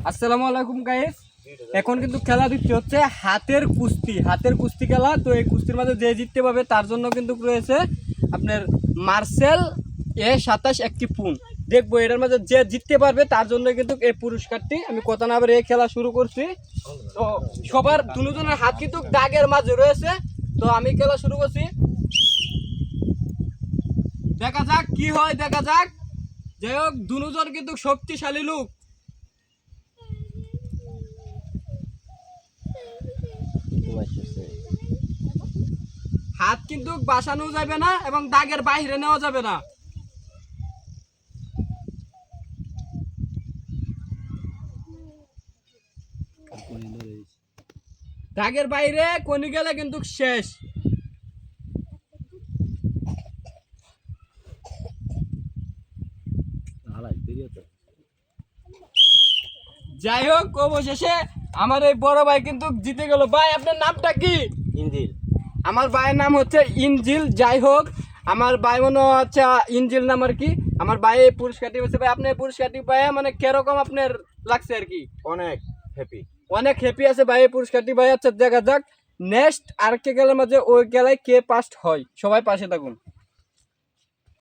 আসসালামু আলাইকুম গাইস। এখন কিন্তু খেলা দিচ্ছে হচ্ছে হাতের কুস্তি খেলা। তো এই কুস্তির মাঝে যে জিততে পারবে তার জন্য কিন্তু রয়েছে আপনার মার্শাল A27 একটি পুন। দেখবো এটার মাঝে যে জিততে পারবে তার জন্য কিন্তু এই পুরস্কারটি। আমি কথা না বলে এই খেলা শুরু করছি। তো সবার দুজনের হাত কিন্তু দাগের মাঝে রয়েছে। তো আমি খেলা শুরু করছি, দেখা যাক কি হয়, দেখা যাক। যাই হোক, দুজন কিন্তু শক্তিশালী লোক। হাত কিন্তু বাসানো যাবে না এবং দাগের বাইরে নেওয়া যাবে না। দাগের বাইরে কোনি গেলে কিন্তু শেষ। যাই হোক, অবশেষে আমার এই বড় ভাই কিন্তু জিতে গেল। ভাই, আপনার নামটা কি? ইঞ্জিল। আমার ভাইয়ের নাম হচ্ছে ইনজিল। যাই হোক, আমার ভাই মনে হচ্ছে ইনজিল নাম আর কি। আমার ভাই এই পুরস্কারটি হচ্ছে। ভাই, আপনি এই পুরস্কারটি পায় মানে কিরকম আপনার লাগছে আর কি? অনেক হ্যাপি। অনেক হ্যাপি আছে ভাই এই পুরস্কারটি। ভাই আচ্ছা, দেখা যাক নেক্সট আর কে খেলার মাঝে ওই খেলায় কে ফার্স্ট হয়। সবাই পাশে থাকুন।